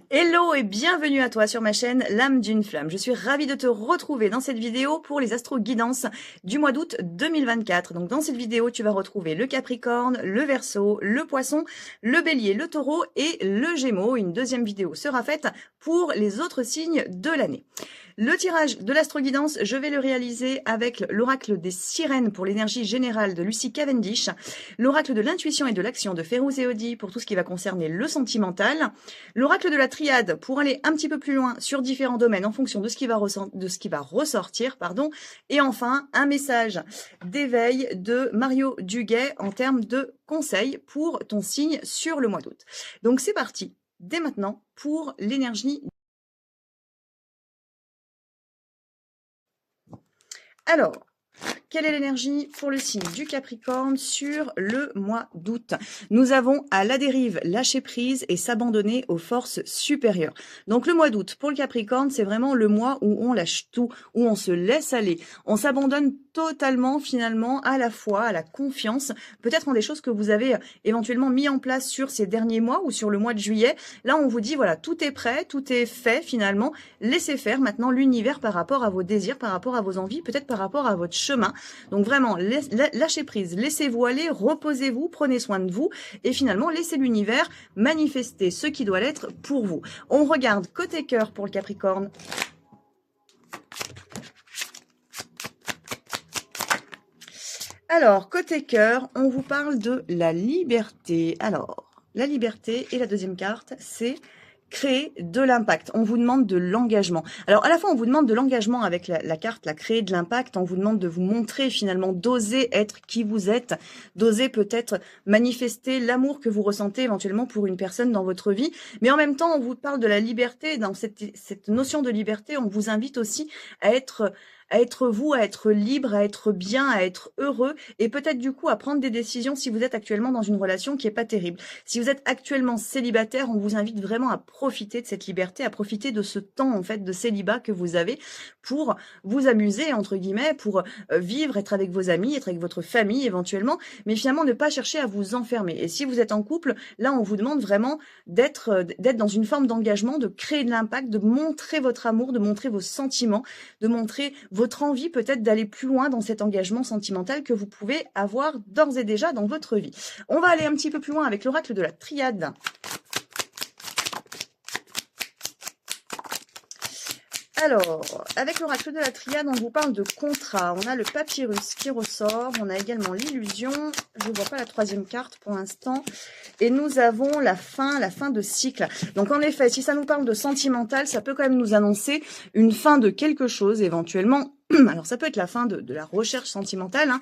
Hello et bienvenue à toi sur ma chaîne L'âme d'une flamme. Je suis ravie de te retrouver dans cette vidéo pour les astro-guidances du mois d'août 2024. Donc dans cette vidéo, tu vas retrouver le Capricorne, le Verseau, le Poisson, le Bélier, le Taureau et le Gémeaux. Une deuxième vidéo sera faite pour les autres signes de l'année. Le tirage de l'astro-guidance, je vais le réaliser avec l'oracle des sirènes pour l'énergie générale de Lucie Cavendish, l'oracle de l'intuition et de l'action de Férouz et Audi pour tout ce qui va concerner le sentimental, l'oracle de la triade pour aller un petit peu plus loin sur différents domaines en fonction de ce qui va, ressortir, et enfin un message d'éveil de Mario Duguay en termes de conseils pour ton signe sur le mois d'août. Donc c'est parti, dès maintenant, pour l'énergie. Alors, quelle est l'énergie pour le signe du Capricorne sur le mois d'août? Nous avons à la dérive lâcher prise et s'abandonner aux forces supérieures. Donc le mois d'août pour le Capricorne, c'est vraiment le mois où on lâche tout, où on se laisse aller. On s'abandonne totalement finalement à la foi, à la confiance, peut-être en des choses que vous avez éventuellement mis en place sur ces derniers mois ou sur le mois de juillet. Là, on vous dit, voilà, tout est prêt, tout est fait finalement. Laissez faire maintenant l'univers par rapport à vos désirs, par rapport à vos envies, peut-être par rapport à votre chemin. Donc vraiment, lâchez prise, laissez-vous aller, reposez-vous, prenez soin de vous et finalement, laissez l'univers manifester ce qui doit l'être pour vous. On regarde côté cœur pour le Capricorne. Alors, côté cœur, on vous parle de la liberté. Alors, la liberté et la deuxième carte, c'est créer de l'impact. On vous demande de l'engagement. Alors, à la fois, on vous demande de l'engagement avec la carte, la créer de l'impact. On vous demande de vous montrer finalement, d'oser être qui vous êtes, d'oser peut-être manifester l'amour que vous ressentez éventuellement pour une personne dans votre vie. Mais en même temps, on vous parle de la liberté. Dans cette notion de liberté, on vous invite aussi à être vous, à être libre, à être bien, à être heureux et peut-être du coup à prendre des décisions si vous êtes actuellement dans une relation qui est pas terrible. Si vous êtes actuellement célibataire, on vous invite vraiment à profiter de cette liberté, à profiter de ce temps en fait de célibat que vous avez pour vous amuser entre guillemets, pour vivre, être avec vos amis, être avec votre famille éventuellement, mais finalement ne pas chercher à vous enfermer. Et si vous êtes en couple, là on vous demande vraiment d'être dans une forme d'engagement, de créer de l'impact, de montrer votre amour, de montrer vos sentiments, de montrer votre envie peut-être d'aller plus loin dans cet engagement sentimental que vous pouvez avoir d'ores et déjà dans votre vie. On va aller un petit peu plus loin avec l'oracle de la triade. Alors, avec l'oracle de la triade, on vous parle de contrat. On a le papyrus qui ressort. On a également l'illusion. Je ne vois pas la troisième carte pour l'instant. Et nous avons la fin de cycle. Donc en effet, si ça nous parle de sentimental, ça peut quand même nous annoncer une fin de quelque chose éventuellement. Alors ça peut être la fin de la recherche sentimentale, hein.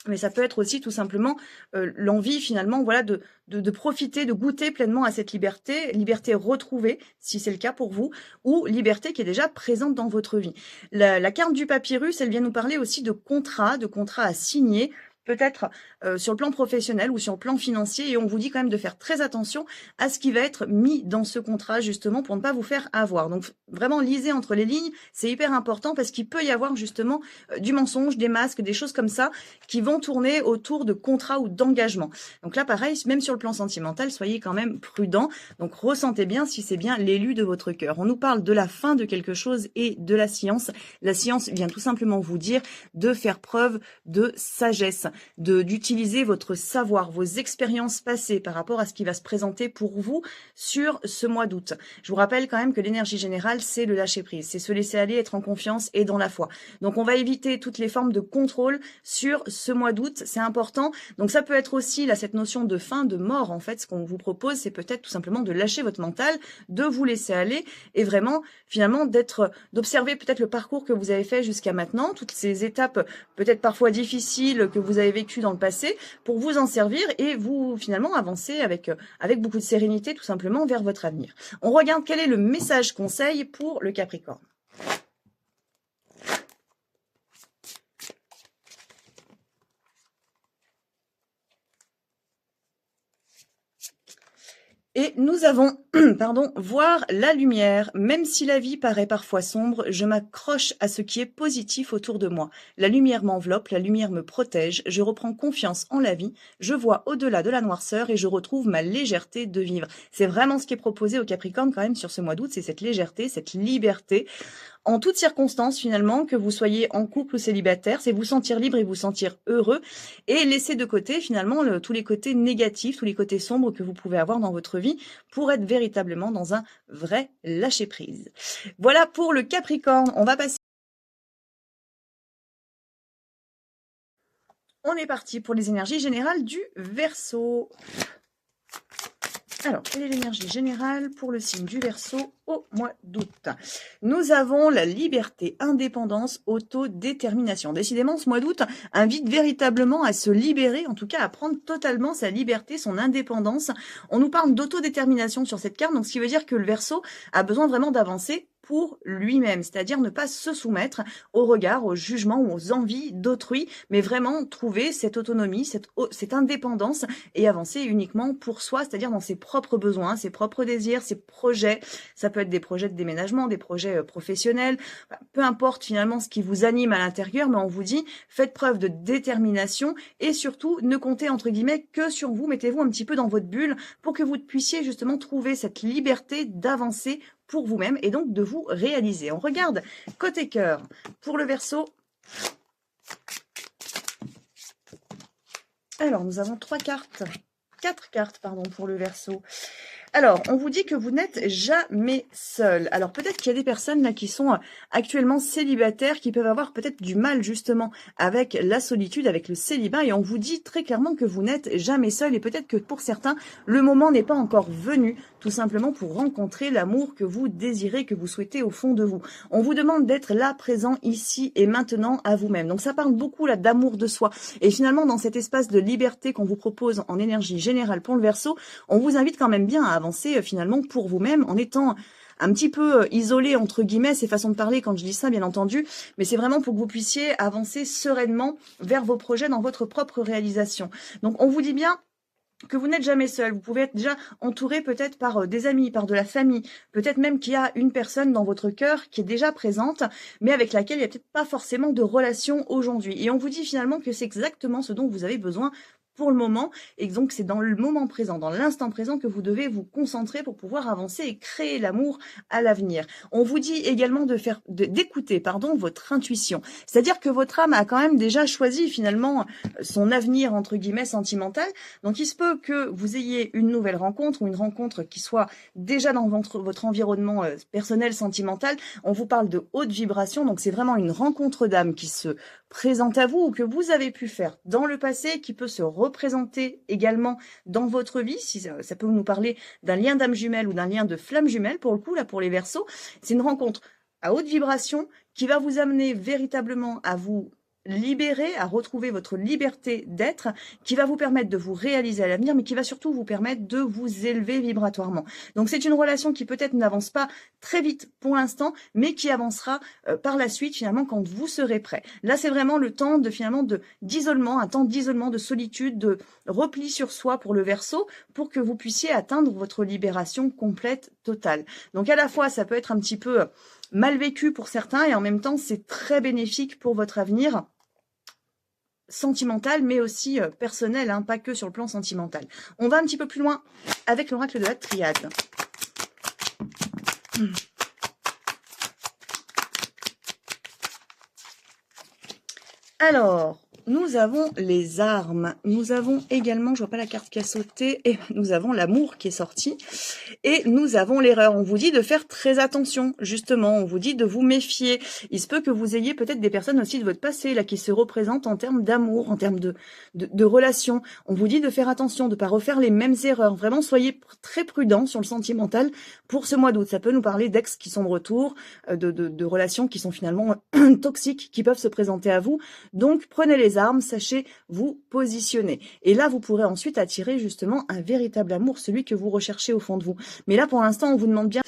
Mais ça peut être aussi tout simplement l'envie finalement, voilà, de profiter, de goûter pleinement à cette liberté retrouvée, si c'est le cas pour vous, ou liberté qui est déjà présente dans votre vie. La carte du papyrus, elle vient nous parler aussi de contrats à signer, peut-être sur le plan professionnel ou sur le plan financier, et on vous dit quand même de faire très attention à ce qui va être mis dans ce contrat, justement, pour ne pas vous faire avoir. Donc vraiment, lisez entre les lignes, c'est hyper important parce qu'il peut y avoir justement du mensonge, des masques, des choses comme ça, qui vont tourner autour de contrats ou d'engagements. Donc là, pareil, même sur le plan sentimental, soyez quand même prudent. Donc ressentez bien si c'est bien l'élu de votre cœur. On nous parle de la fin de quelque chose et de la science. La science vient tout simplement vous dire de faire preuve de sagesse, d'utiliser votre savoir, vos expériences passées par rapport à ce qui va se présenter pour vous sur ce mois d'août. Je vous rappelle quand même que l'énergie générale, c'est le lâcher prise, c'est se laisser aller, être en confiance et dans la foi. Donc on va éviter toutes les formes de contrôle sur ce mois d'août, c'est important. Donc ça peut être aussi là cette notion de fin, de mort en fait. Ce qu'on vous propose, c'est peut-être tout simplement de lâcher votre mental, de vous laisser aller et vraiment finalement d'observer peut-être le parcours que vous avez fait jusqu'à maintenant, toutes ces étapes peut-être parfois difficiles que vous avez vécues dans le passé, pour vous en servir et vous finalement avancer avec beaucoup de sérénité tout simplement vers votre avenir. On regarde quel est le message conseil pour le Capricorne. Et nous avons, pardon, voir la lumière. Même si la vie paraît parfois sombre, je m'accroche à ce qui est positif autour de moi. La lumière m'enveloppe, la lumière me protège, je reprends confiance en la vie, je vois au-delà de la noirceur et je retrouve ma légèreté de vivre. C'est vraiment ce qui est proposé au Capricorne quand même sur ce mois d'août, c'est cette légèreté, cette liberté. En toutes circonstances, finalement, que vous soyez en couple ou célibataire, c'est vous sentir libre et vous sentir heureux et laisser de côté, finalement, tous les côtés négatifs, tous les côtés sombres que vous pouvez avoir dans votre vie pour être véritablement dans un vrai lâcher-prise. Voilà pour le Capricorne. On va passer. On est parti pour les énergies générales du Verseau. Alors, quelle est l'énergie générale pour le signe du Verseau au mois d'août? Nous avons la liberté, indépendance, autodétermination. Décidément, ce mois d'août invite véritablement à se libérer, en tout cas à prendre totalement sa liberté, son indépendance. On nous parle d'autodétermination sur cette carte, donc ce qui veut dire que le Verseau a besoin vraiment d'avancer pour lui-même, c'est-à-dire ne pas se soumettre au regard, au jugement ou aux envies d'autrui, mais vraiment trouver cette autonomie, cette indépendance et avancer uniquement pour soi, c'est-à-dire dans ses propres besoins, ses propres désirs, ses projets. Ça peut être des projets de déménagement, des projets professionnels, peu importe finalement ce qui vous anime à l'intérieur, mais on vous dit, faites preuve de détermination et surtout ne comptez entre guillemets que sur vous, mettez-vous un petit peu dans votre bulle pour que vous puissiez justement trouver cette liberté d'avancer pour vous-même et donc de vous réaliser. On regarde côté cœur pour le Verseau. Alors, nous avons 4 cartes, pardon, pour le Verseau. Alors, on vous dit que vous n'êtes jamais seul. Alors, peut-être qu'il y a des personnes là qui sont actuellement célibataires, qui peuvent avoir peut-être du mal justement avec la solitude, avec le célibat. Et on vous dit très clairement que vous n'êtes jamais seul. Et peut-être que pour certains, le moment n'est pas encore venu, tout simplement pour rencontrer l'amour que vous désirez, que vous souhaitez au fond de vous. On vous demande d'être là, présent, ici et maintenant à vous-même. Donc, ça parle beaucoup là d'amour de soi. Et finalement, dans cet espace de liberté qu'on vous propose en énergie générale pour le Verseau, on vous invite quand même bien à avancer finalement pour vous-même en étant un petit peu isolé entre guillemets, ces façons de parler quand je dis ça bien entendu, mais c'est vraiment pour que vous puissiez avancer sereinement vers vos projets dans votre propre réalisation. Donc on vous dit bien que vous n'êtes jamais seul, vous pouvez être déjà entouré peut-être par des amis, par de la famille, peut-être même qu'il y a une personne dans votre cœur qui est déjà présente, mais avec laquelle il n'y a peut-être pas forcément de relation aujourd'hui. Et on vous dit finalement que c'est exactement ce dont vous avez besoin pour le moment, et donc c'est dans le moment présent, dans l'instant présent que vous devez vous concentrer pour pouvoir avancer et créer l'amour à l'avenir. On vous dit également d'écouter votre intuition, c'est-à-dire que votre âme a quand même déjà choisi finalement son avenir entre guillemets sentimental, donc il se peut que vous ayez une nouvelle rencontre ou une rencontre qui soit déjà dans votre environnement personnel sentimental. On vous parle de haute vibration, donc c'est vraiment une rencontre d'âme qui se présente à vous ou que vous avez pu faire dans le passé, qui peut se représenter également dans votre vie, si ça peut nous parler d'un lien d'âme jumelle ou d'un lien de flamme jumelle pour le coup, là pour les Verseaux. C'est une rencontre à haute vibration qui va vous amener véritablement à vous libérer, à retrouver votre liberté d'être, qui va vous permettre de vous réaliser à l'avenir, mais qui va surtout vous permettre de vous élever vibratoirement. Donc c'est une relation qui peut-être n'avance pas très vite pour l'instant, mais qui avancera par la suite finalement quand vous serez prêt. Là c'est vraiment le temps de finalement d'isolement, un temps d'isolement, de solitude, de repli sur soi pour le Verseau, pour que vous puissiez atteindre votre libération complète, totale. Donc à la fois ça peut être un petit peu mal vécu pour certains et en même temps c'est très bénéfique pour votre avenir sentimental mais aussi personnel, hein, pas que sur le plan sentimental. On va un petit peu plus loin avec l'oracle de la triade. Alors, nous avons les armes, nous avons également, je vois pas la carte qui a sauté, et nous avons l'amour qui est sorti, et nous avons l'erreur. On vous dit de faire très attention, justement, on vous dit de vous méfier. Il se peut que vous ayez peut-être des personnes aussi de votre passé, là, qui se représentent en termes d'amour, en termes de relations. On vous dit de faire attention, de pas refaire les mêmes erreurs. Vraiment, soyez très prudents sur le sentimental pour ce mois d'août. Ça peut nous parler d'ex qui sont de retour, de relations qui sont finalement toxiques, qui peuvent se présenter à vous. Donc, prenez les armes, sachez vous positionner. Et là, vous pourrez ensuite attirer justement un véritable amour, celui que vous recherchez au fond de vous. Mais là, pour l'instant, on vous demande bien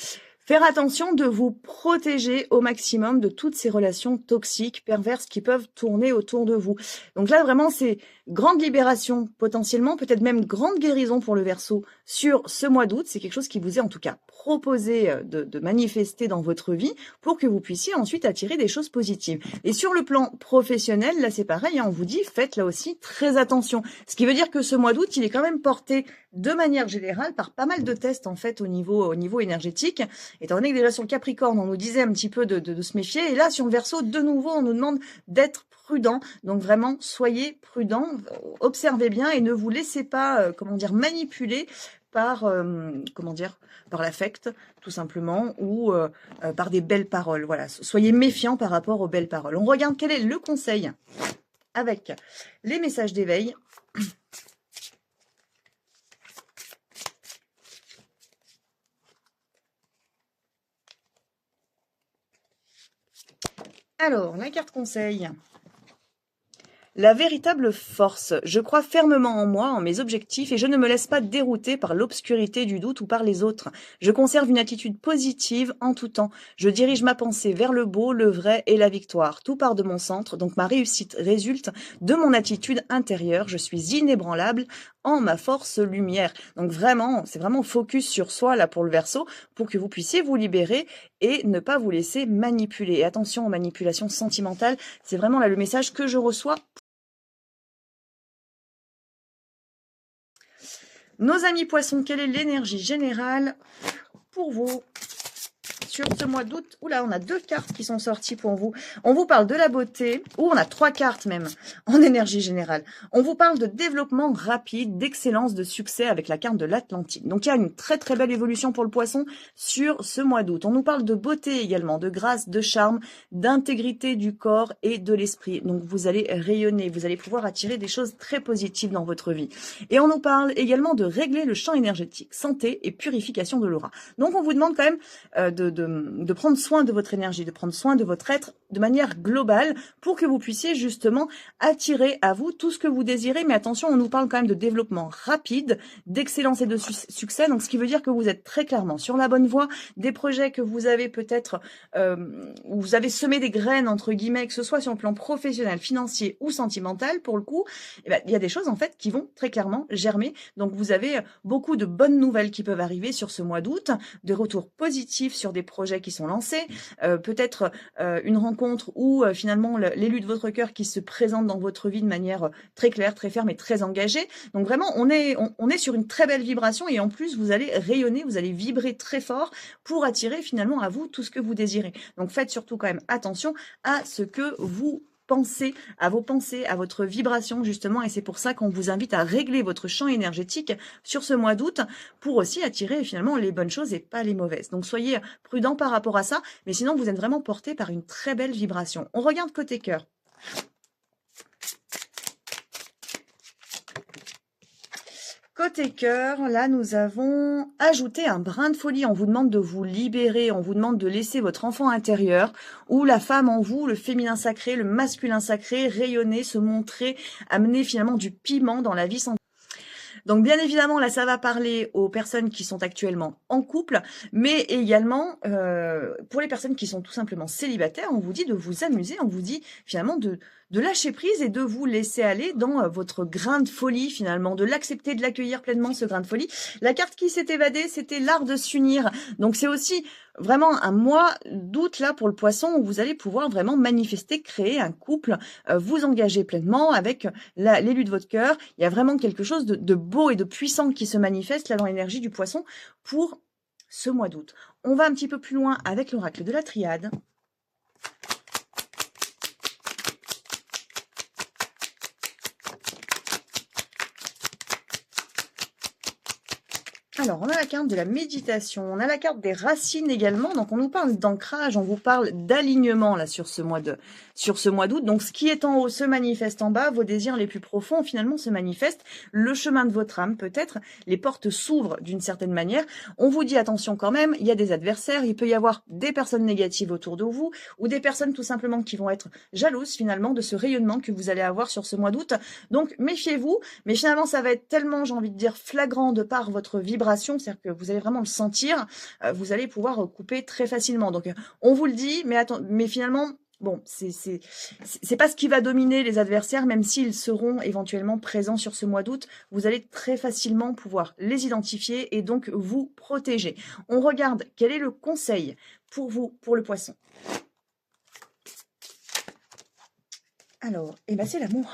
faire attention de vous protéger au maximum de toutes ces relations toxiques, perverses qui peuvent tourner autour de vous. Donc là, vraiment, c'est grande libération potentiellement, peut-être même grande guérison pour le Verseau sur ce mois d'août. C'est quelque chose qui vous est en tout cas proposé de manifester dans votre vie pour que vous puissiez ensuite attirer des choses positives. Et sur le plan professionnel, là c'est pareil, hein, on vous dit faites là aussi très attention. Ce qui veut dire que ce mois d'août, il est quand même porté de manière générale par pas mal de tests en fait au niveau énergétique. Étant donné que déjà sur le Capricorne, on nous disait un petit peu de se méfier. Et là sur le Verseau, de nouveau, on nous demande d'être prudent. Donc vraiment, soyez prudent, observez bien et ne vous laissez pas, manipuler par, par l'affect, tout simplement, ou par des belles paroles. Voilà, soyez méfiants par rapport aux belles paroles. On regarde quel est le conseil avec les messages d'éveil. Alors, la carte conseil. La véritable force. Je crois fermement en moi, en mes objectifs, et je ne me laisse pas dérouter par l'obscurité du doute ou par les autres. Je conserve une attitude positive en tout temps. Je dirige ma pensée vers le beau, le vrai et la victoire. Tout part de mon centre, donc ma réussite résulte de mon attitude intérieure. Je suis inébranlable en ma force lumière. Donc vraiment, c'est vraiment focus sur soi là pour le Verseau, pour que vous puissiez vous libérer et ne pas vous laisser manipuler. Et attention aux manipulations sentimentales, c'est vraiment là le message que je reçois. Nos amis poissons, quelle est l'énergie générale pour vous sur ce mois d'août? Oula, on a 2 cartes qui sont sorties pour vous. On vous parle de la beauté, ou on a 3 cartes même, en énergie générale. On vous parle de développement rapide, d'excellence, de succès avec la carte de l'Atlantique. Donc il y a une très très belle évolution pour le poisson sur ce mois d'août. On nous parle de beauté également, de grâce, de charme, d'intégrité du corps et de l'esprit. Donc vous allez rayonner, vous allez pouvoir attirer des choses très positives dans votre vie. Et on nous parle également de régler le champ énergétique, santé et purification de l'aura. Donc on vous demande quand même de prendre soin de votre énergie, de prendre soin de votre être de manière globale pour que vous puissiez justement attirer à vous tout ce que vous désirez. Mais attention, on nous parle quand même de développement rapide, d'excellence et de succès. Donc, ce qui veut dire que vous êtes très clairement sur la bonne voie. Des projets que vous avez peut-être, vous avez semé des graines, entre guillemets, que ce soit sur le plan professionnel, financier ou sentimental, pour le coup, eh ben, il y a des choses en fait qui vont très clairement germer. Donc, vous avez beaucoup de bonnes nouvelles qui peuvent arriver sur ce mois d'août, de retours positifs sur des projets qui sont lancés, peut-être une rencontre où finalement l'élu de votre cœur qui se présente dans votre vie de manière très claire, très ferme et très engagée. Donc vraiment, on est sur une très belle vibration et en plus, vous allez rayonner, vous allez vibrer très fort pour attirer finalement à vous tout ce que vous désirez. Donc faites surtout quand même attention à ce que vous pensez, à vos pensées, à votre vibration justement, et c'est pour ça qu'on vous invite à régler votre champ énergétique sur ce mois d'août pour aussi attirer finalement les bonnes choses et pas les mauvaises. Donc soyez prudents par rapport à ça, mais sinon vous êtes vraiment porté par une très belle vibration. On regarde côté cœur. Côté cœur, là, nous avons ajouté un brin de folie. On vous demande de vous libérer, on vous demande de laisser votre enfant intérieur ou la femme en vous, le féminin sacré, le masculin sacré, rayonner, se montrer, amener finalement du piment dans la vie sans. Donc bien évidemment, là, ça va parler aux personnes qui sont actuellement en couple, mais également pour les personnes qui sont tout simplement célibataires, on vous dit de vous amuser, on vous dit finalement de lâcher prise et de vous laisser aller dans votre grain de folie finalement, de l'accepter, de l'accueillir pleinement, ce grain de folie. La carte qui s'est évadée, c'était l'art de s'unir. Donc c'est aussi vraiment un mois d'août là pour le poisson où vous allez pouvoir vraiment manifester, créer un couple, vous engager pleinement avec l'élu de votre cœur. Il y a vraiment quelque chose de beau et de puissant qui se manifeste là dans l'énergie du poisson pour ce mois d'août. On va un petit peu plus loin avec l'oracle de la triade. Alors, on a la carte de la méditation, on a la carte des racines également, donc on nous parle d'ancrage, on vous parle d'alignement là sur ce mois d'août. Donc, ce qui est en haut se manifeste en bas, vos désirs les plus profonds finalement se manifestent, le chemin de votre âme peut-être, les portes s'ouvrent d'une certaine manière. On vous dit attention quand même, il y a des adversaires, il peut y avoir des personnes négatives autour de vous ou des personnes tout simplement qui vont être jalouses finalement de ce rayonnement que vous allez avoir sur ce mois d'août. Donc, méfiez-vous, mais finalement ça va être tellement, j'ai envie de dire, flagrant de par votre vibration, c'est-à-dire que vous allez vraiment le sentir, vous allez pouvoir couper très facilement. Donc on vous le dit, mais finalement bon, c'est pas ce qui va dominer les adversaires, même s'ils seront éventuellement présents sur ce mois d'août. Vous allez très facilement pouvoir les identifier et donc vous protéger. On regarde quel est le conseil pour vous, pour le poisson. Alors, eh ben c'est l'amour.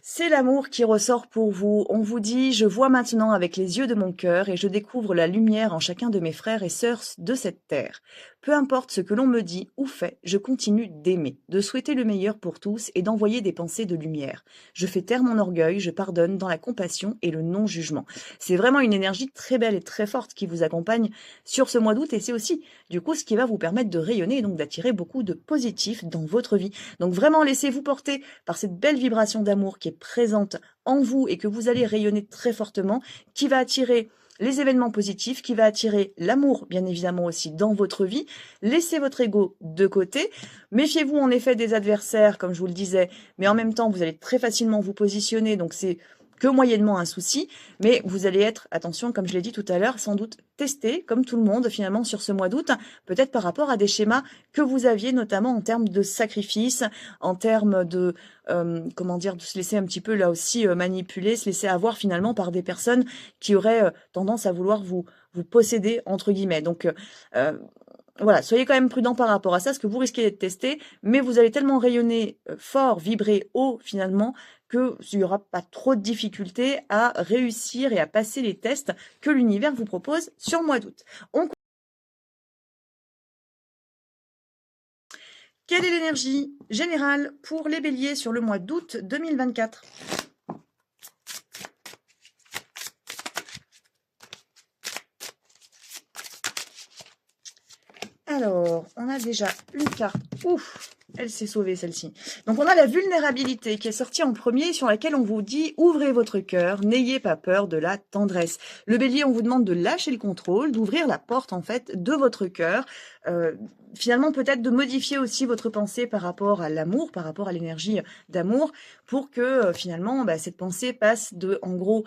C'est l'amour qui ressort pour vous. On vous dit, je vois maintenant avec les yeux de mon cœur et je découvre la lumière en chacun de mes frères et sœurs de cette terre. Peu importe ce que l'on me dit ou fait, je continue d'aimer, de souhaiter le meilleur pour tous et d'envoyer des pensées de lumière. Je fais taire mon orgueil, je pardonne dans la compassion et le non-jugement. C'est vraiment une énergie très belle et très forte qui vous accompagne sur ce mois d'août et c'est aussi, du coup, ce qui va vous permettre de rayonner et donc d'attirer beaucoup de positif dans votre vie. Donc vraiment, laissez-vous porter par cette belle vibration d'amour qui est présente en vous et que vous allez rayonner très fortement, qui va attirer les événements positifs, qui va attirer l'amour, bien évidemment aussi, dans votre vie. Laissez votre ego de côté. Méfiez-vous en effet des adversaires, comme je vous le disais, mais en même temps, vous allez très facilement vous positionner, donc c'est que moyennement un souci, mais vous allez être, attention, comme je l'ai dit tout à l'heure, sans doute testé, comme tout le monde finalement sur ce mois d'août, peut-être par rapport à des schémas que vous aviez, notamment en termes de sacrifice, en termes de, comment dire, de se laisser un petit peu là aussi manipuler, se laisser avoir finalement par des personnes qui auraient tendance à vouloir vous posséder, entre guillemets. Donc, voilà, soyez quand même prudent par rapport à ça, parce que vous risquez d'être testé, mais vous allez tellement rayonner fort, vibrer haut finalement, qu'il n'y aura pas trop de difficultés à réussir et à passer les tests que l'univers vous propose sur le mois d'août. Quelle est l'énergie générale pour les béliers sur le mois d'août 2024 ? Alors, on a déjà une carte. Ouf, elle s'est sauvée celle-ci. Donc on a la vulnérabilité qui est sortie en premier, sur laquelle on vous dit ouvrez votre cœur, n'ayez pas peur de la tendresse. Le bélier, on vous demande de lâcher le contrôle, d'ouvrir la porte en fait de votre cœur. Finalement peut-être de modifier aussi votre pensée par rapport à l'amour, par rapport à l'énergie d'amour, pour que finalement cette pensée passe de, en gros,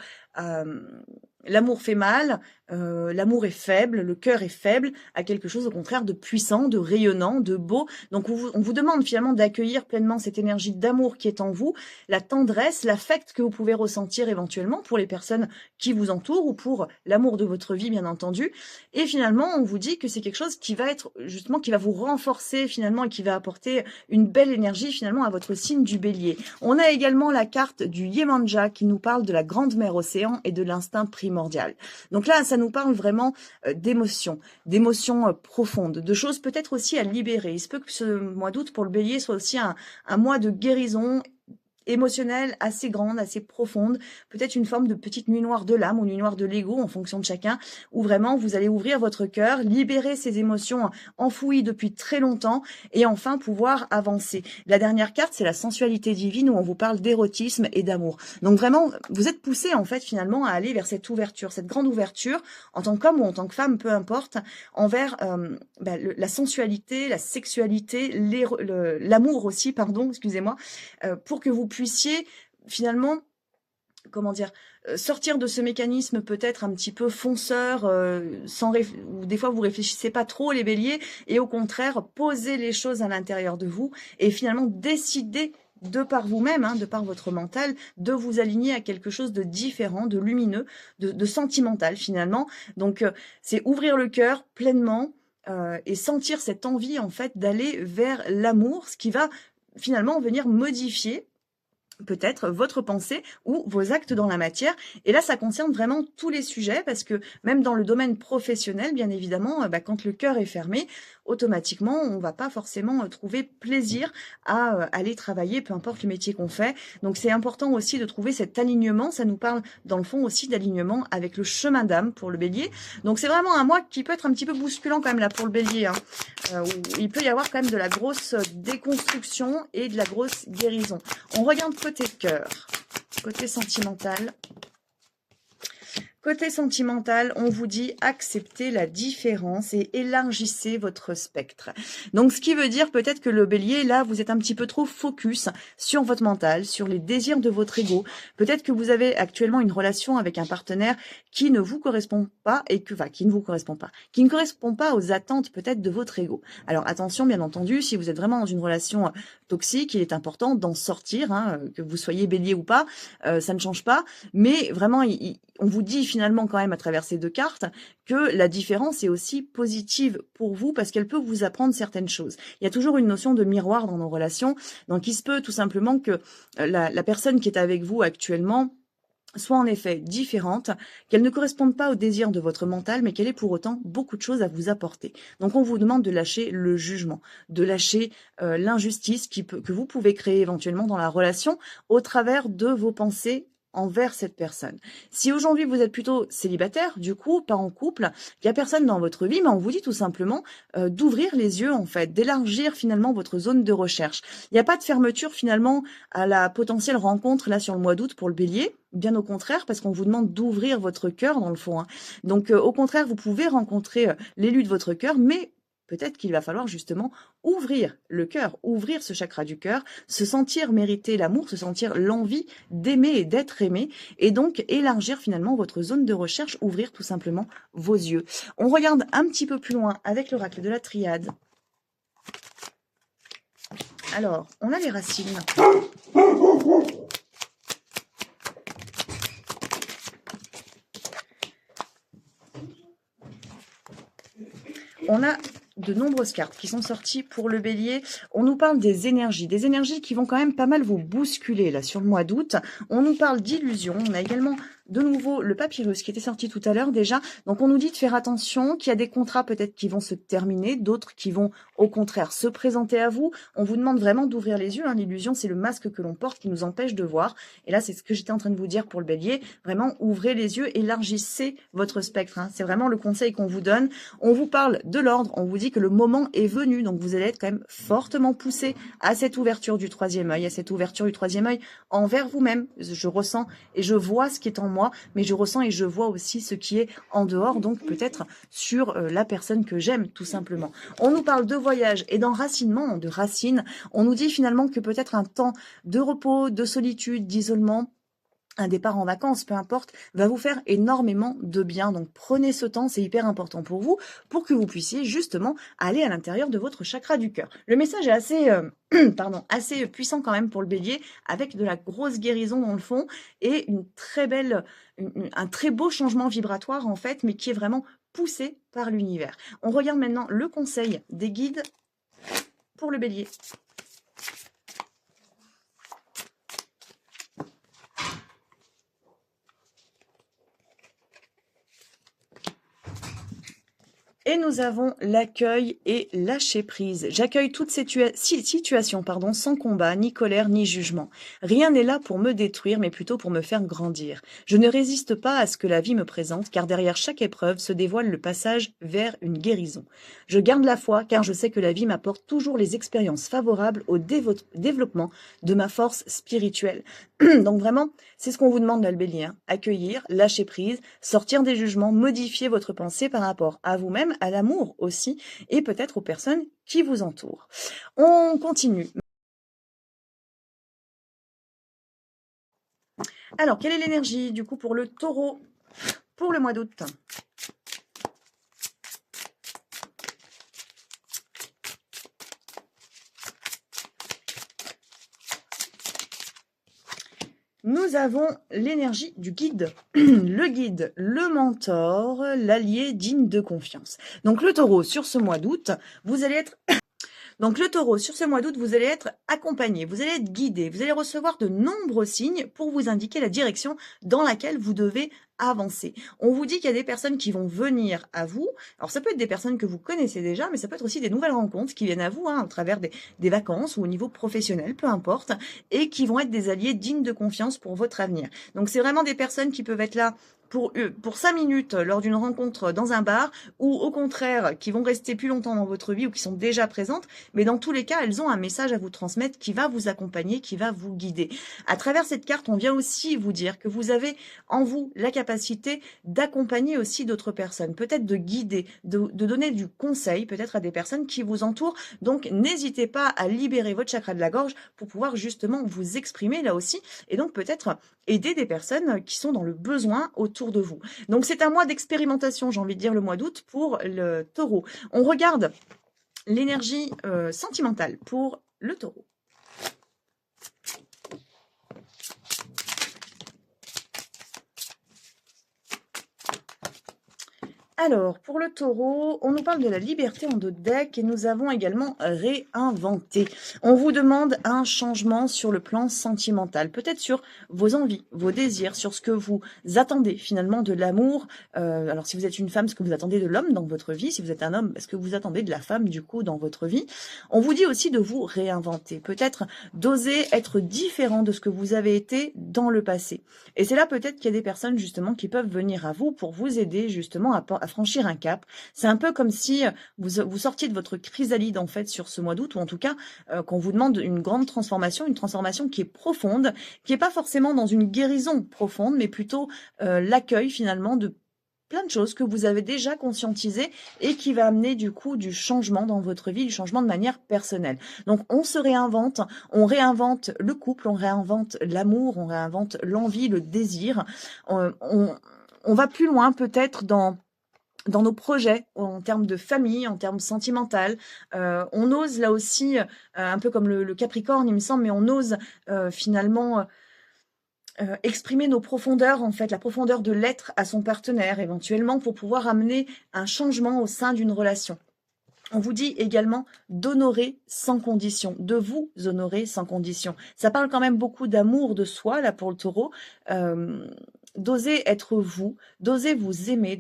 l'amour fait mal, l'amour est faible, le cœur est faible, à quelque chose au contraire de puissant, de rayonnant, de beau. Donc on vous demande finalement d'accueillir pleinement cette énergie d'amour qui est en vous, la tendresse, l'affect que vous pouvez ressentir éventuellement pour les personnes qui vous entourent ou pour l'amour de votre vie bien entendu. Et finalement on vous dit que c'est quelque chose qui va être justement, qui va vous renforcer finalement et qui va apporter une belle énergie finalement à votre signe du bélier. On a également la carte du Yemanja qui nous parle de la grande mer océan et de l'instinct primordial. Donc là, ça nous parle vraiment d'émotions profondes, de choses peut-être aussi à libérer. Il se peut que ce mois d'août pour le bélier soit aussi un mois de guérison émotionnelle assez grande, assez profonde, peut-être une forme de petite nuit noire de l'âme ou nuit noire de l'ego en fonction de chacun, où vraiment vous allez ouvrir votre cœur, libérer ces émotions enfouies depuis très longtemps et enfin pouvoir avancer. La dernière carte, c'est la sensualité divine où on vous parle d'érotisme et d'amour. Donc vraiment, vous êtes poussé en fait finalement à aller vers cette ouverture, cette grande ouverture en tant qu'homme ou en tant que femme, peu importe, envers la sensualité, la sexualité, l'amour aussi, pardon, excusez-moi, pour que vous puissiez finalement, comment dire, sortir de ce mécanisme peut-être un petit peu fonceur, où des fois vous réfléchissez pas trop les béliers, et au contraire poser les choses à l'intérieur de vous et finalement décider de par vous-même, de par votre mental, de vous aligner à quelque chose de différent, de lumineux, de sentimental finalement. Donc c'est ouvrir le cœur pleinement et sentir cette envie en fait d'aller vers l'amour, ce qui va finalement venir modifier peut-être votre pensée ou vos actes dans la matière. Et là, ça concerne vraiment tous les sujets parce que même dans le domaine professionnel, bien évidemment, quand le cœur est fermé, automatiquement, on va pas forcément trouver plaisir à aller travailler, peu importe le métier qu'on fait. Donc, c'est important aussi de trouver cet alignement. Ça nous parle, dans le fond, aussi d'alignement avec le chemin d'âme pour le bélier. Donc, c'est vraiment un mois qui peut être un petit peu bousculant quand même là pour le bélier, où il peut y avoir quand même de la grosse déconstruction et de la grosse guérison. On regarde côté cœur, côté sentimental. Côté sentimental, on vous dit acceptez la différence et élargissez votre spectre. Donc, ce qui veut dire peut-être que le bélier, là, vous êtes un petit peu trop focus sur votre mental, sur les désirs de votre ego. Peut-être que vous avez actuellement une relation avec un partenaire qui ne vous correspond pas et que, enfin, qui ne vous correspond pas, qui ne correspond pas aux attentes peut-être de votre ego. Alors, attention, bien entendu, si vous êtes vraiment dans une relation toxique, il est important d'en sortir, hein, que vous soyez bélier ou pas, ça ne change pas. Mais vraiment, on vous dit finalement quand même à travers ces deux cartes que la différence est aussi positive pour vous parce qu'elle peut vous apprendre certaines choses. Il y a toujours une notion de miroir dans nos relations. Donc, il se peut tout simplement que la personne qui est avec vous actuellement soit en effet différente, qu'elle ne corresponde pas au désir de votre mental, mais qu'elle ait pour autant beaucoup de choses à vous apporter. Donc on vous demande de lâcher le jugement, de lâcher l'injustice que vous pouvez créer éventuellement dans la relation au travers de vos pensées envers cette personne. Si aujourd'hui vous êtes plutôt célibataire, du coup, pas en couple, il n'y a personne dans votre vie, mais on vous dit tout simplement d'ouvrir les yeux en fait, d'élargir finalement votre zone de recherche. Il n'y a pas de fermeture finalement à la potentielle rencontre là sur le mois d'août pour le bélier. Bien au contraire, parce qu'on vous demande d'ouvrir votre cœur dans le fond, hein. Donc au contraire, vous pouvez rencontrer l'élu de votre cœur, mais peut-être qu'il va falloir justement ouvrir le cœur, ouvrir ce chakra du cœur, se sentir mériter l'amour, se sentir l'envie d'aimer et d'être aimé, et donc élargir finalement votre zone de recherche, ouvrir tout simplement vos yeux. On regarde un petit peu plus loin avec l'oracle de la triade. Alors, on a les racines. On a de nombreuses cartes qui sont sorties pour le bélier. On nous parle des énergies qui vont quand même pas mal vous bousculer là sur le mois d'août. On nous parle d'illusions. On a également de nouveau le papyrus qui était sorti tout à l'heure déjà. Donc on nous dit de faire attention, qu'il y a des contrats peut-être qui vont se terminer, d'autres qui vont au contraire se présenter à vous. On vous demande vraiment d'ouvrir les yeux, hein. L'illusion, c'est le masque que l'on porte qui nous empêche de voir. Et là, c'est ce que j'étais en train de vous dire pour le bélier. Vraiment, ouvrez les yeux, élargissez votre spectre, hein. C'est vraiment le conseil qu'on vous donne. On vous parle de l'ordre, on vous dit que le moment est venu. Donc vous allez être quand même fortement poussé à cette ouverture du troisième œil, envers vous-même. Je ressens et je vois ce qui est en moi, mais je ressens et je vois aussi ce qui est en dehors, donc peut-être sur la personne que j'aime, tout simplement. On nous parle de voyage et d'enracinement, de racines. On nous dit finalement que peut-être un temps de repos, de solitude, d'isolement, un départ en vacances, peu importe, va vous faire énormément de bien. Donc prenez ce temps, c'est hyper important pour vous, pour que vous puissiez justement aller à l'intérieur de votre chakra du cœur. Le message est assez, assez puissant quand même pour le bélier, avec de la grosse guérison dans le fond et une très belle, un très beau changement vibratoire en fait, mais qui est vraiment poussé par l'univers. On regarde maintenant le conseil des guides pour le bélier. Et nous avons l'accueil et lâcher prise. J'accueille toute situation sans combat, ni colère, ni jugement. Rien n'est là pour me détruire, mais plutôt pour me faire grandir. Je ne résiste pas à ce que la vie me présente, car derrière chaque épreuve se dévoile le passage vers une guérison. Je garde la foi, car je sais que la vie m'apporte toujours les expériences favorables au développement de ma force spirituelle. Donc vraiment, c'est ce qu'on vous demande là, le bélier, hein. Accueillir, lâcher prise, sortir des jugements, modifier votre pensée par rapport à vous-même, à l'amour aussi, et peut-être aux personnes qui vous entourent. On continue. Alors, quelle est l'énergie du coup pour le taureau pour le mois d'août ? Nous avons l'énergie du guide, le guide, le mentor, l'allié digne de confiance. Donc le taureau, sur ce mois d'août, vous allez être... Donc le taureau, sur ce mois d'août, vous allez être accompagné, vous allez être guidé, vous allez recevoir de nombreux signes pour vous indiquer la direction dans laquelle vous devez avancer. On vous dit qu'il y a des personnes qui vont venir à vous. Alors ça peut être des personnes que vous connaissez déjà, mais ça peut être aussi des nouvelles rencontres qui viennent à vous, hein, à travers des vacances ou au niveau professionnel, peu importe, et qui vont être des alliés dignes de confiance pour votre avenir. Donc c'est vraiment des personnes qui peuvent être là pour 5 minutes lors d'une rencontre dans un bar, ou au contraire, qui vont rester plus longtemps dans votre vie ou qui sont déjà présentes, mais dans tous les cas, elles ont un message à vous transmettre qui va vous accompagner, qui va vous guider. À travers cette carte, on vient aussi vous dire que vous avez en vous la capacité d'accompagner aussi d'autres personnes, peut-être de guider, de donner du conseil, peut-être à des personnes qui vous entourent. Donc, n'hésitez pas à libérer votre chakra de la gorge pour pouvoir justement vous exprimer là aussi, et donc peut-être aider des personnes qui sont dans le besoin autour de vous. Donc, c'est un mois d'expérimentation, j'ai envie de dire, le mois d'août pour le taureau. On regarde l'énergie sentimentale pour le taureau. Alors, pour le taureau, on nous parle de la liberté en dos de deck et nous avons également réinventé. On vous demande un changement sur le plan sentimental, peut-être sur vos envies, vos désirs, sur ce que vous attendez finalement de l'amour. Alors, si vous êtes une femme, ce que vous attendez de l'homme dans votre vie. Si vous êtes un homme, ce que vous attendez de la femme du coup dans votre vie. On vous dit aussi de vous réinventer, peut-être d'oser être différent de ce que vous avez été dans le passé. Et c'est là peut-être qu'il y a des personnes justement qui peuvent venir à vous pour vous aider justement à franchir un cap. C'est un peu comme si vous sortiez de votre chrysalide en fait sur ce mois d'août, ou en tout cas qu'on vous demande une grande transformation, une transformation qui est profonde, qui est pas forcément dans une guérison profonde, mais plutôt l'accueil finalement de plein de choses que vous avez déjà conscientisées et qui va amener du coup du changement dans votre vie, du changement de manière personnelle. Donc on se réinvente, on réinvente le couple, on réinvente l'amour, on réinvente l'envie, le désir. On va plus loin peut-être dans nos projets, en termes de famille, en termes sentimental. On ose là aussi, un peu comme le Capricorne, il me semble, mais on ose finalement exprimer nos profondeurs, en fait, la profondeur de l'être à son partenaire, éventuellement, pour pouvoir amener un changement au sein d'une relation. On vous dit également d'honorer sans condition, de vous honorer sans condition. Ça parle quand même beaucoup d'amour de soi, là, pour le taureau. D'oser être vous, d'oser vous aimer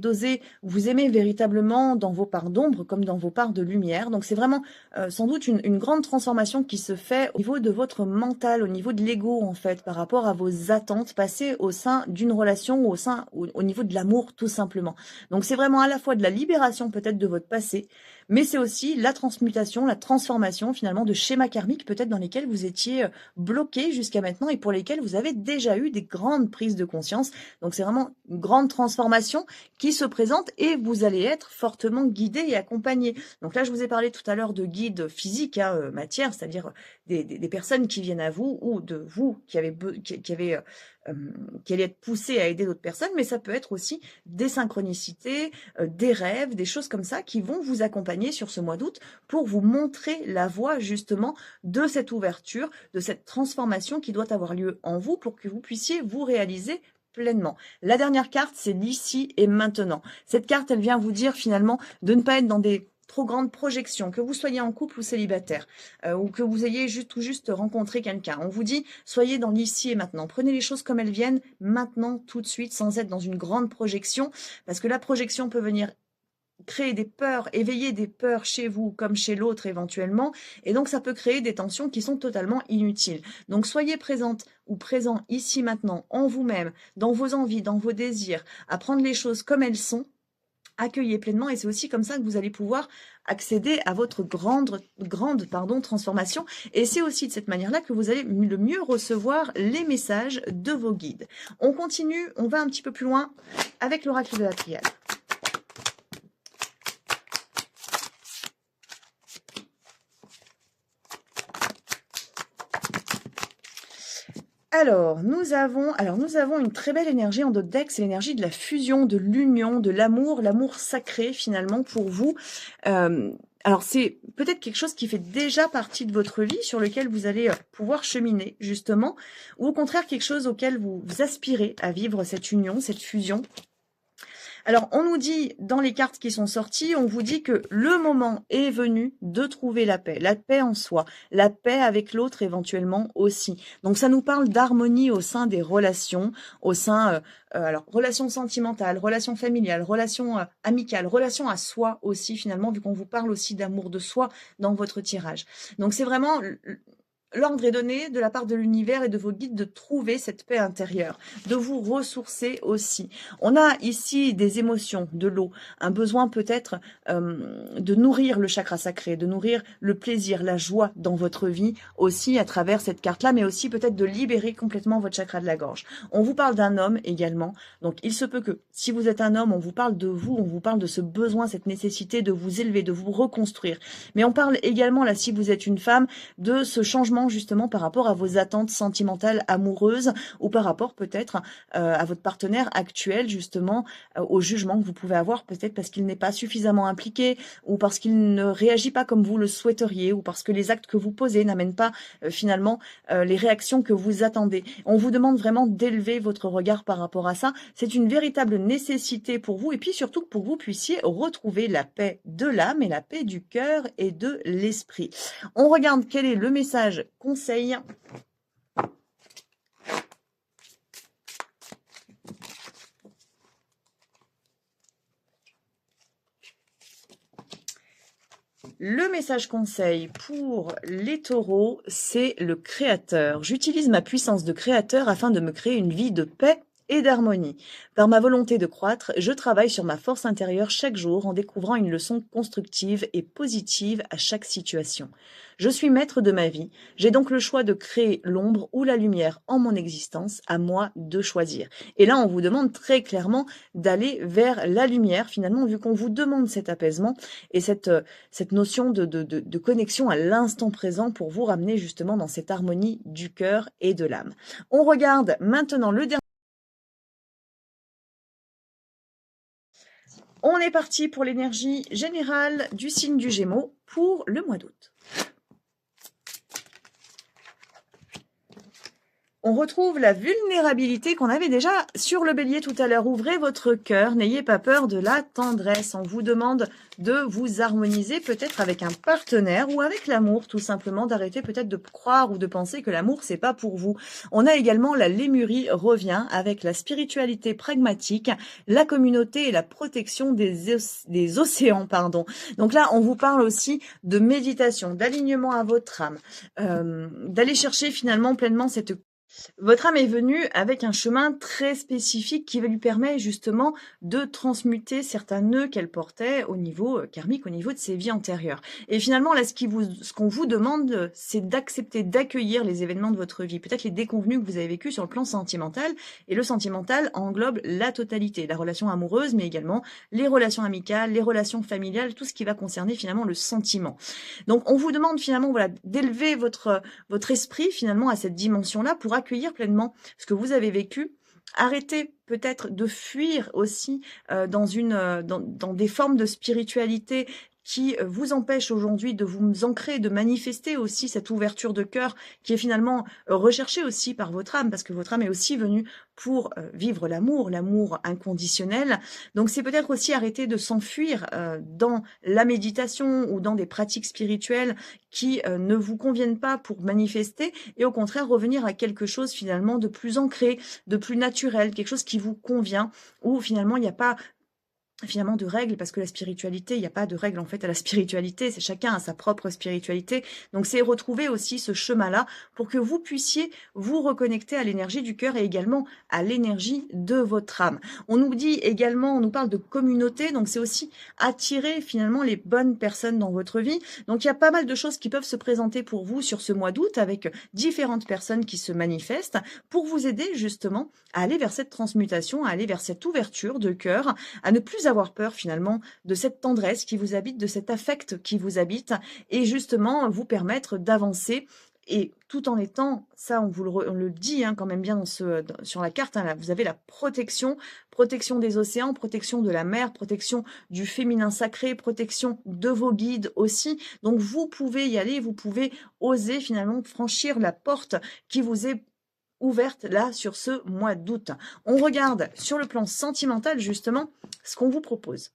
véritablement dans vos parts d'ombre comme dans vos parts de lumière. Donc c'est vraiment sans doute une grande transformation qui se fait au niveau de votre mental, au niveau de l'ego en fait, par rapport à vos attentes passées au sein d'une relation ou au niveau de l'amour tout simplement. Donc c'est vraiment à la fois de la libération peut-être de votre passé, mais c'est aussi la transmutation, la transformation finalement de schémas karmiques peut-être dans lesquels vous étiez bloqué jusqu'à maintenant et pour lesquels vous avez déjà eu des grandes prises de conscience. Donc c'est vraiment une grande transformation qui se présente et vous allez être fortement guidé et accompagné. Donc là, je vous ai parlé tout à l'heure de guides physiques, matière, c'est-à-dire des personnes qui viennent à vous ou de vous qui allez être poussé à aider d'autres personnes, mais ça peut être aussi des synchronicités, des rêves, des choses comme ça qui vont vous accompagner sur ce mois d'août pour vous montrer la voie justement de cette ouverture, de cette transformation qui doit avoir lieu en vous pour que vous puissiez vous réaliser pleinement. La dernière carte, c'est l'ici et maintenant. Cette carte, elle vient vous dire finalement de ne pas être dans des trop grandes projections, que vous soyez en couple ou célibataire, ou que vous ayez juste rencontré quelqu'un. On vous dit, soyez dans l'ici et maintenant. Prenez les choses comme elles viennent, maintenant, tout de suite, sans être dans une grande projection, parce que la projection peut venir créer des peurs, éveiller des peurs chez vous comme chez l'autre éventuellement, et donc ça peut créer des tensions qui sont totalement inutiles. Donc soyez présente ou présent ici maintenant, en vous-même, dans vos envies, dans vos désirs, à prendre les choses comme elles sont, accueillez pleinement, et c'est aussi comme ça que vous allez pouvoir accéder à votre grande transformation, et c'est aussi de cette manière-là que vous allez le mieux recevoir les messages de vos guides. On continue, on va un petit peu plus loin avec l'oracle de la triade. Alors, nous avons une très belle énergie en dos de deck, c'est l'énergie de la fusion, de l'union, de l'amour sacré finalement pour vous. Alors, c'est peut-être quelque chose qui fait déjà partie de votre vie, sur lequel vous allez pouvoir cheminer justement, ou au contraire quelque chose auquel vous aspirez à vivre cette union, cette fusion. Alors, on nous dit, dans les cartes qui sont sorties, on vous dit que le moment est venu de trouver la paix en soi, la paix avec l'autre éventuellement aussi. Donc, ça nous parle d'harmonie au sein des relations, au sein, alors, relations sentimentales, relations familiales, relations amicales, relations à soi aussi finalement, vu qu'on vous parle aussi d'amour de soi dans votre tirage. Donc, c'est vraiment l'ordre est donné de la part de l'univers et de vos guides de trouver cette paix intérieure, de vous ressourcer aussi. On a ici des émotions, de l'eau, un besoin peut-être de nourrir le chakra sacré, de nourrir le plaisir, la joie dans votre vie aussi à travers cette carte-là, mais aussi peut-être de libérer complètement votre chakra de la gorge. On vous parle d'un homme également, donc il se peut que si vous êtes un homme, on vous parle de vous, on vous parle de ce besoin, cette nécessité de vous élever, de vous reconstruire. Mais on parle également, là, si vous êtes une femme, de ce changement justement par rapport à vos attentes sentimentales, amoureuses, ou par rapport peut-être à votre partenaire actuel, justement, au jugement que vous pouvez avoir, peut-être parce qu'il n'est pas suffisamment impliqué, ou parce qu'il ne réagit pas comme vous le souhaiteriez, ou parce que les actes que vous posez n'amènent pas finalement les réactions que vous attendez. On vous demande vraiment d'élever votre regard par rapport à ça. C'est une véritable nécessité pour vous, et puis surtout pour que vous puissiez retrouver la paix de l'âme et la paix du cœur et de l'esprit. On regarde quel est le message conseil. Le message conseil pour les taureaux, c'est le créateur. J'utilise ma puissance de créateur afin de me créer une vie de paix et d'harmonie. Par ma volonté de croître, je travaille sur ma force intérieure chaque jour en découvrant une leçon constructive et positive à chaque situation. Je suis maître de ma vie, j'ai donc le choix de créer l'ombre ou la lumière en mon existence, à moi de choisir. Et là, on vous demande très clairement d'aller vers la lumière, finalement, vu qu'on vous demande cet apaisement et cette notion de connexion à l'instant présent pour vous ramener justement dans cette harmonie du cœur et de l'âme. On regarde maintenant le dernier. On est parti pour l'énergie générale du signe du Gémeaux pour le mois d'août. On retrouve la vulnérabilité qu'on avait déjà sur le bélier tout à l'heure. Ouvrez votre cœur, n'ayez pas peur de la tendresse. On vous demande de vous harmoniser peut-être avec un partenaire ou avec l'amour, tout simplement, d'arrêter peut-être de croire ou de penser que l'amour, c'est pas pour vous. On a également la lémurie revient avec la spiritualité pragmatique, la communauté et la protection des océans, pardon. Donc là, on vous parle aussi de méditation, d'alignement à votre âme, d'aller chercher finalement pleinement cette. Votre âme est venue avec un chemin très spécifique qui va lui permettre justement de transmuter certains nœuds qu'elle portait au niveau karmique, au niveau de ses vies antérieures. Et finalement, là, ce qu'on vous demande, c'est d'accepter, d'accueillir les événements de votre vie, peut-être les déconvenus que vous avez vécus sur le plan sentimental. Et le sentimental englobe la totalité, la relation amoureuse, mais également les relations amicales, les relations familiales, tout ce qui va concerner finalement le sentiment. Donc, on vous demande finalement, voilà, d'élever votre esprit finalement à cette dimension-là pour accueillir pleinement ce que vous avez vécu. Arrêtez peut-être de fuir aussi dans des formes de spiritualité qui vous empêchent aujourd'hui de vous ancrer, de manifester aussi cette ouverture de cœur qui est finalement recherchée aussi par votre âme, parce que votre âme est aussi venue pour vivre l'amour inconditionnel. Donc c'est peut-être aussi arrêter de s'enfuir dans la méditation ou dans des pratiques spirituelles qui ne vous conviennent pas pour manifester, et au contraire revenir à quelque chose finalement de plus ancré, de plus naturel, quelque chose qui vous convient, où finalement il n'y a pas finalement de règles, parce que la spiritualité, il n'y a pas de règles en fait à la spiritualité, c'est chacun a sa propre spiritualité. Donc c'est retrouver aussi ce chemin-là pour que vous puissiez vous reconnecter à l'énergie du cœur et également à l'énergie de votre âme. On nous dit également, on nous parle de communauté, donc c'est aussi attirer finalement les bonnes personnes dans votre vie. Donc il y a pas mal de choses qui peuvent se présenter pour vous sur ce mois d'août avec différentes personnes qui se manifestent pour vous aider justement à aller vers cette transmutation, à aller vers cette ouverture de cœur, à ne plus avoir peur finalement de cette tendresse qui vous habite, de cet affect qui vous habite, et justement vous permettre d'avancer. Et tout en étant, ça on le dit quand même bien sur la carte, là, vous avez la protection des océans, protection de la mer, protection du féminin sacré, protection de vos guides aussi. Donc vous pouvez y aller, vous pouvez oser finalement franchir la porte qui vous est ouverte là sur ce mois d'août. On regarde sur le plan sentimental justement ce qu'on vous propose.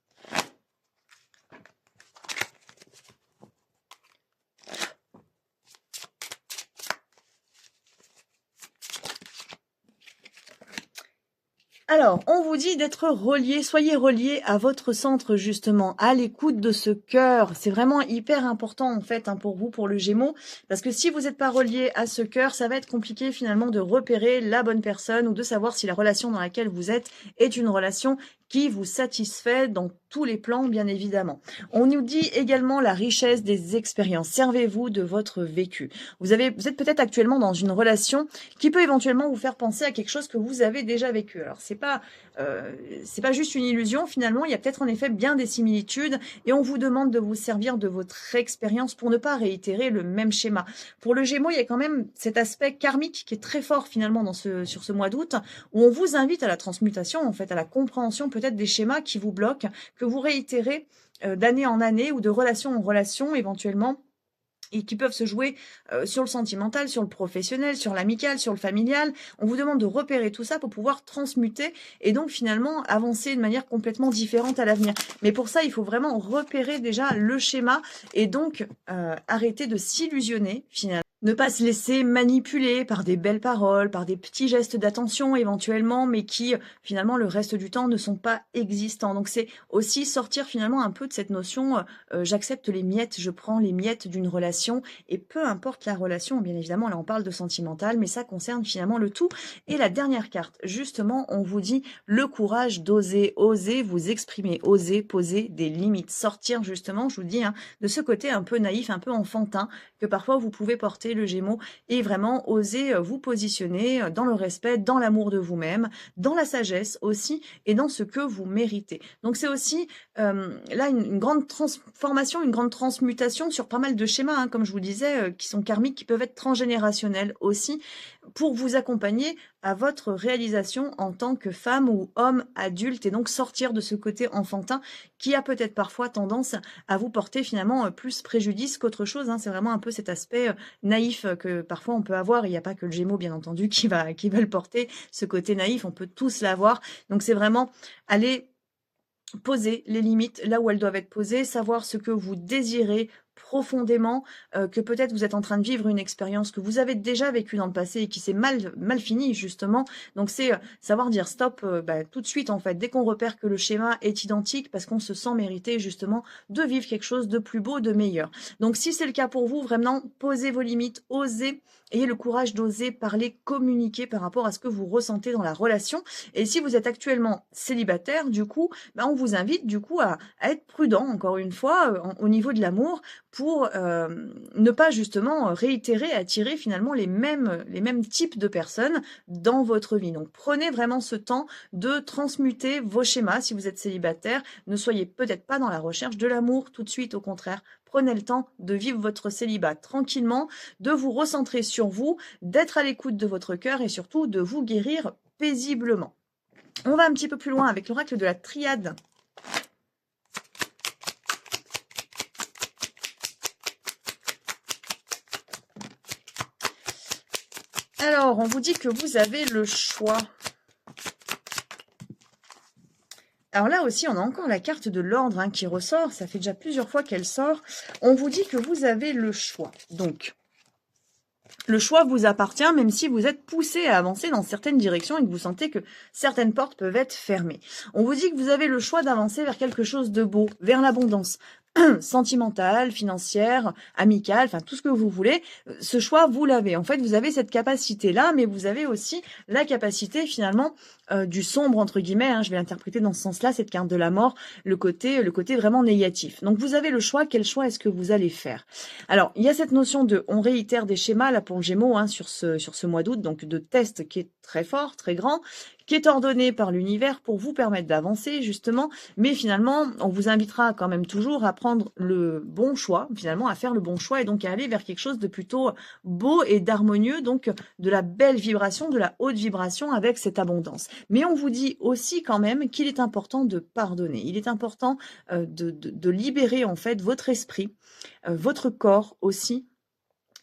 Alors, on vous dit d'être relié, soyez relié à votre centre justement, à l'écoute de ce cœur. C'est vraiment hyper important en fait pour vous, pour le Gémeaux, parce que si vous n'êtes pas relié à ce cœur, ça va être compliqué finalement de repérer la bonne personne ou de savoir si la relation dans laquelle vous êtes est une relation qui vous satisfait dans tous les plans, bien évidemment. On nous dit également la richesse des expériences. Servez-vous de votre vécu. Vous êtes peut-être actuellement dans une relation qui peut éventuellement vous faire penser à quelque chose que vous avez déjà vécu. Alors c'est pas juste une illusion finalement. Il y a peut-être en effet bien des similitudes et on vous demande de vous servir de votre expérience pour ne pas réitérer le même schéma. Pour le Gémeaux, il y a quand même cet aspect karmique qui est très fort finalement sur ce mois d'août où on vous invite à la transmutation en fait, à la compréhension peut-être des schémas qui vous bloquent, que vous réitérez d'année en année ou de relation en relation éventuellement et qui peuvent se jouer sur le sentimental, sur le professionnel, sur l'amical, sur le familial. On vous demande de repérer tout ça pour pouvoir transmuter et donc finalement avancer de manière complètement différente à l'avenir. Mais pour ça, il faut vraiment repérer déjà le schéma et donc arrêter de s'illusionner finalement. Ne pas se laisser manipuler par des belles paroles, par des petits gestes d'attention éventuellement, mais qui finalement le reste du temps ne sont pas existants. Donc c'est aussi sortir finalement un peu de cette notion j'accepte les miettes, je prends les miettes d'une relation et peu importe la relation, bien évidemment là on parle de sentimental, mais ça concerne finalement le tout. Et la dernière carte, justement, on vous dit le courage d'oser, oser vous exprimer, oser poser des limites, sortir justement, je vous dis, de ce côté un peu naïf, un peu enfantin que parfois vous pouvez porter le Gémeaux et vraiment oser vous positionner dans le respect, dans l'amour de vous-même, dans la sagesse aussi et dans ce que vous méritez. Donc c'est aussi là une grande transformation, une grande transmutation sur pas mal de schémas, comme je vous disais, qui sont karmiques, qui peuvent être transgénérationnels aussi, pour vous accompagner à votre réalisation en tant que femme ou homme adulte et donc sortir de ce côté enfantin qui a peut-être parfois tendance à vous porter finalement plus préjudice qu'autre chose. C'est vraiment un peu cet aspect naïf que parfois on peut avoir. Il n'y a pas que le Gémeaux, bien entendu, qui va le porter, ce côté naïf, on peut tous l'avoir. Donc c'est vraiment aller poser les limites là où elles doivent être posées, savoir ce que vous désirez profondément, que peut-être vous êtes en train de vivre une expérience que vous avez déjà vécue dans le passé et qui s'est mal finie justement. Donc c'est savoir dire stop tout de suite en fait, dès qu'on repère que le schéma est identique parce qu'on se sent mériter justement de vivre quelque chose de plus beau, de meilleur. Donc si c'est le cas pour vous, vraiment posez vos limites, osez, ayez le courage d'oser parler, communiquer par rapport à ce que vous ressentez dans la relation. Et si vous êtes actuellement célibataire, du coup, on vous invite du coup à être prudent encore une fois au niveau de l'amour pour ne pas justement réitérer, attirer finalement les mêmes types de personnes dans votre vie. Donc prenez vraiment ce temps de transmuter vos schémas si vous êtes célibataire. Ne soyez peut-être pas dans la recherche de l'amour tout de suite, au contraire. Prenez le temps de vivre votre célibat tranquillement, de vous recentrer sur vous, d'être à l'écoute de votre cœur et surtout de vous guérir paisiblement. On va un petit peu plus loin avec l'oracle de la triade. Alors, on vous dit que vous avez le choix. Alors là aussi, on a encore la carte de l'ordre qui ressort. Ça fait déjà plusieurs fois qu'elle sort. On vous dit que vous avez le choix. Donc, le choix vous appartient, même si vous êtes poussé à avancer dans certaines directions et que vous sentez que certaines portes peuvent être fermées. On vous dit que vous avez le choix d'avancer vers quelque chose de beau, vers l'abondance sentimentale, financière, amicale, enfin tout ce que vous voulez. Ce choix, vous l'avez. En fait, vous avez cette capacité-là, mais vous avez aussi la capacité finalement du sombre entre guillemets. Je vais l'interpréter dans ce sens-là, cette carte de la mort, le côté vraiment négatif. Donc vous avez le choix. Quel choix est-ce que vous allez faire? Alors il y a cette notion de, on réitère des schémas là pour le Gémeaux sur ce mois d'août, donc de test qui est très fort, très grand, qui est ordonné par l'univers pour vous permettre d'avancer justement, mais finalement on vous invitera quand même toujours à prendre le bon choix, finalement à faire le bon choix et donc à aller vers quelque chose de plutôt beau et d'harmonieux, donc de la belle vibration, de la haute vibration avec cette abondance. Mais on vous dit aussi quand même qu'il est important de pardonner, il est important de libérer en fait votre esprit, votre corps aussi,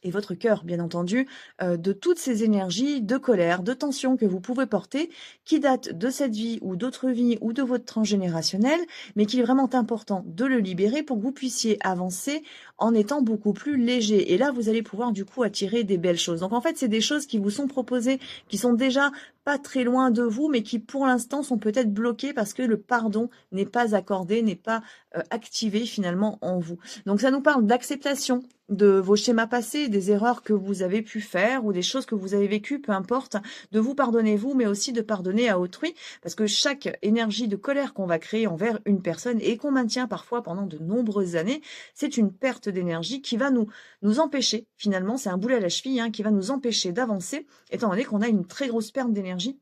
et votre cœur, bien entendu, de toutes ces énergies de colère, de tension que vous pouvez porter, qui datent de cette vie ou d'autres vies ou de votre transgénérationnel, mais qu'il est vraiment important de le libérer pour que vous puissiez avancer en étant beaucoup plus léger. Et là, vous allez pouvoir du coup attirer des belles choses. Donc en fait, c'est des choses qui vous sont proposées, qui sont déjà pas très loin de vous, mais qui pour l'instant sont peut-être bloquées parce que le pardon n'est pas accordé, n'est pas activé finalement en vous. Donc ça nous parle d'acceptation de vos schémas passés, des erreurs que vous avez pu faire ou des choses que vous avez vécues, peu importe, de vous pardonner vous, mais aussi de pardonner à autrui, parce que chaque énergie de colère qu'on va créer envers une personne et qu'on maintient parfois pendant de nombreuses années, c'est une perte d'énergie qui va nous empêcher, finalement, c'est un boulet à la cheville, hein, qui va nous empêcher d'avancer, étant donné qu'on a une très grosse perte d'énergie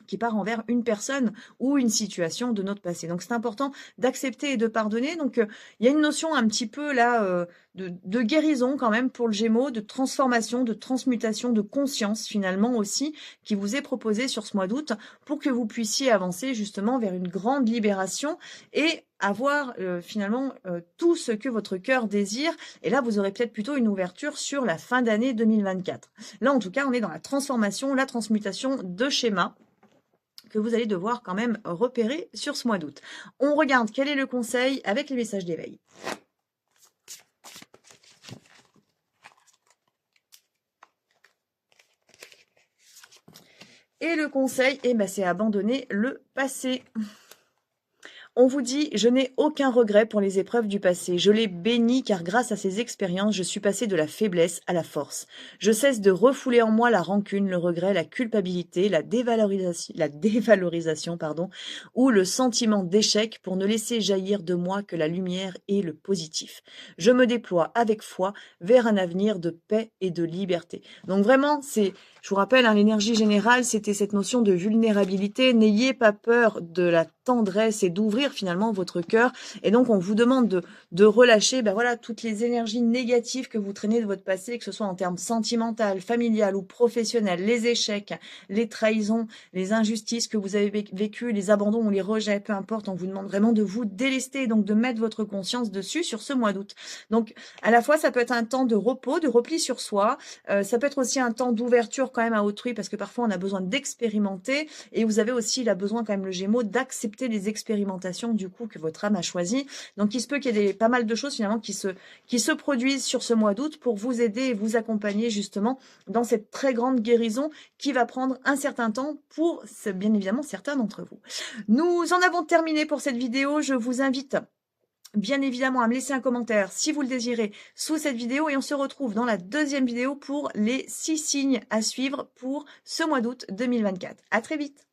qui part envers une personne ou une situation de notre passé. Donc c'est important d'accepter et de pardonner. Donc il y a une notion un petit peu là de guérison quand même pour le Gémeaux, de transformation, de transmutation, de conscience finalement aussi qui vous est proposée sur ce mois d'août pour que vous puissiez avancer justement vers une grande libération et avoir finalement tout ce que votre cœur désire. Et là, vous aurez peut-être plutôt une ouverture sur la fin d'année 2024. Là, en tout cas, on est dans la transformation, la transmutation de schémas que vous allez devoir quand même repérer sur ce mois d'août. On regarde quel est le conseil avec les messages d'éveil. Et le conseil, c'est abandonner le passé. On vous dit, je n'ai aucun regret pour les épreuves du passé. Je les bénis car grâce à ces expériences, je suis passé de la faiblesse à la force. Je cesse de refouler en moi la rancune, le regret, la culpabilité, la dévalorisation, ou le sentiment d'échec pour ne laisser jaillir de moi que la lumière et le positif. Je me déploie avec foi vers un avenir de paix et de liberté. Donc vraiment, je vous rappelle, l'énergie générale, c'était cette notion de vulnérabilité. N'ayez pas peur de la tendresse et d'ouvrir finalement votre cœur. Et donc, on vous demande de relâcher toutes les énergies négatives que vous traînez de votre passé, que ce soit en termes sentimental, familial ou professionnel, les échecs, les trahisons, les injustices que vous avez vécues, les abandons ou les rejets, peu importe. On vous demande vraiment de vous délester, donc de mettre votre conscience dessus sur ce mois d'août. Donc, à la fois, ça peut être un temps de repos, de repli sur soi. Ça peut être aussi un temps d'ouverture quand même à autrui parce que parfois on a besoin d'expérimenter et vous avez aussi besoin quand même le Gémeaux d'accepter les expérimentations du coup que votre âme a choisies. Donc il se peut qu'il y ait pas mal de choses finalement qui se produisent sur ce mois d'août pour vous aider et vous accompagner justement dans cette très grande guérison qui va prendre un certain temps pour bien évidemment certains d'entre vous. Nous en avons terminé pour cette vidéo. Je vous invite bien évidemment à me laisser un commentaire si vous le désirez sous cette vidéo et on se retrouve dans la deuxième vidéo pour les 6 signes à suivre pour ce mois d'août 2024. À très vite.